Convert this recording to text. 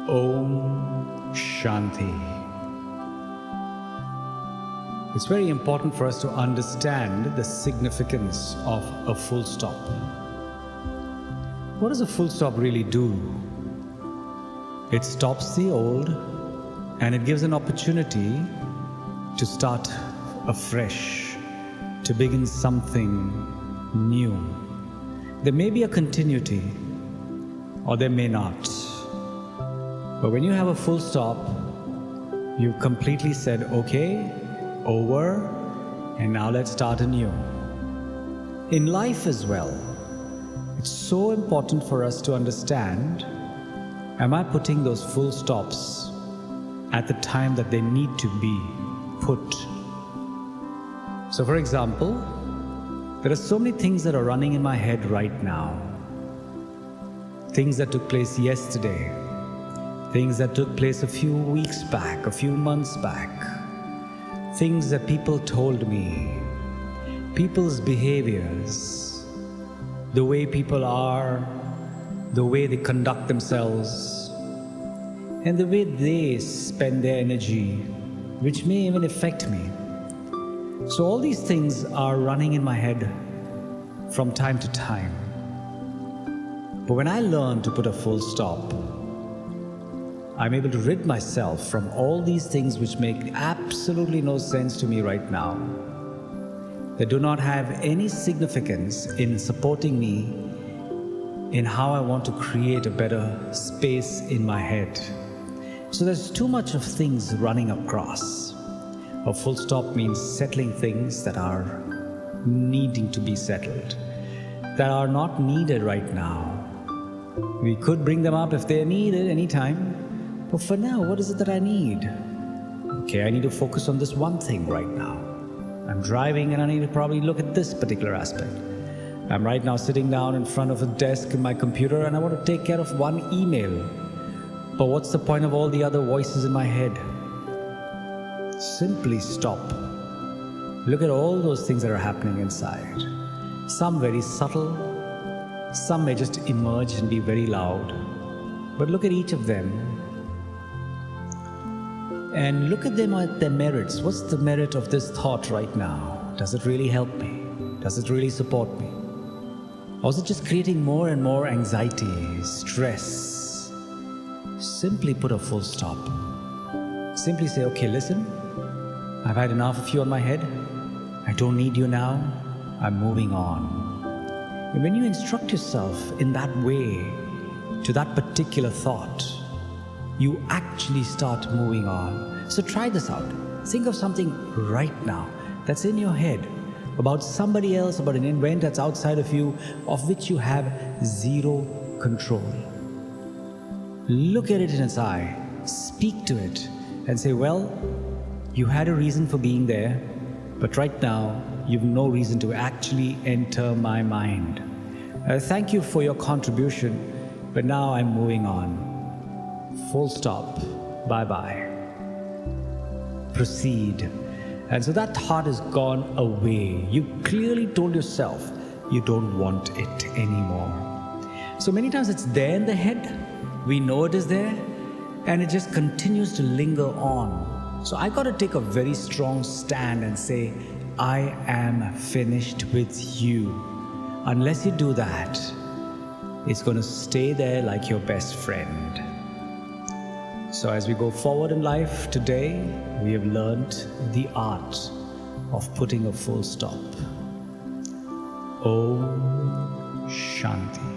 Om Shanti. It's very important for us to understand the significance of a full stop. What does a full stop really do? It stops the old and it gives an opportunity to start afresh, to begin something new. There may be a continuity or there may not. But when you have a full stop, you've completely said, okay, over, and now let's start anew. In life as well, it's so important for us to understand, am I putting those full stops at the time that they need to be put? So for example, there are so many things that are running in my head right now. Things that took place yesterday, things that took place a few weeks back, a few months back, things that people told me, people's behaviors, the way people are, the way they conduct themselves, and the way they spend their energy, which may even affect me. So all these things are running in my head from time to time. But when I learn to put a full stop, I'm able to rid myself from all these things which make absolutely no sense to me right now. They do not have any significance in supporting me in how I want to create a better space in my head. So there's too much of things running across. A full stop means settling things that are needing to be settled, that are not needed right now. We could bring them up if they're needed anytime. But for now, what is it that I need? Okay, I need to focus on this one thing right now. I'm driving and I need to probably look at this particular aspect. I'm right now sitting down in front of a desk in my computer and I want to take care of one email. But what's the point of all the other voices in my head? Simply stop. Look at all those things that are happening inside. Some very subtle, some may just emerge and be very loud. But look at each of them. And look at them at their merits. What's the merit of this thought right now? Does it really help me? Does it really support me? Or is it just creating more and more anxiety, stress? Simply put a full stop. Simply say, okay, listen, I've had enough of you on my head. I don't need you now. I'm moving on. And when you instruct yourself in that way to that particular thought, you actually start moving on. So try this out. Think of something right now that's in your head about somebody else, about an event that's outside of you, of which you have zero control. Look at it in its eye, speak to it, and say, well, you had a reason for being there, but right now, you've no reason to actually enter my mind. Thank you for your contribution, but now I'm moving on. Full stop. Bye-bye. Proceed. And so that thought has gone away. You clearly told yourself you don't want it anymore. So many times it's there in the head. We know it is there. And it just continues to linger on. So I got to take a very strong stand and say, I am finished with you. Unless you do that, it's going to stay there like your best friend. So as we go forward in life today, we have learned the art of putting a full stop. Om Shanti.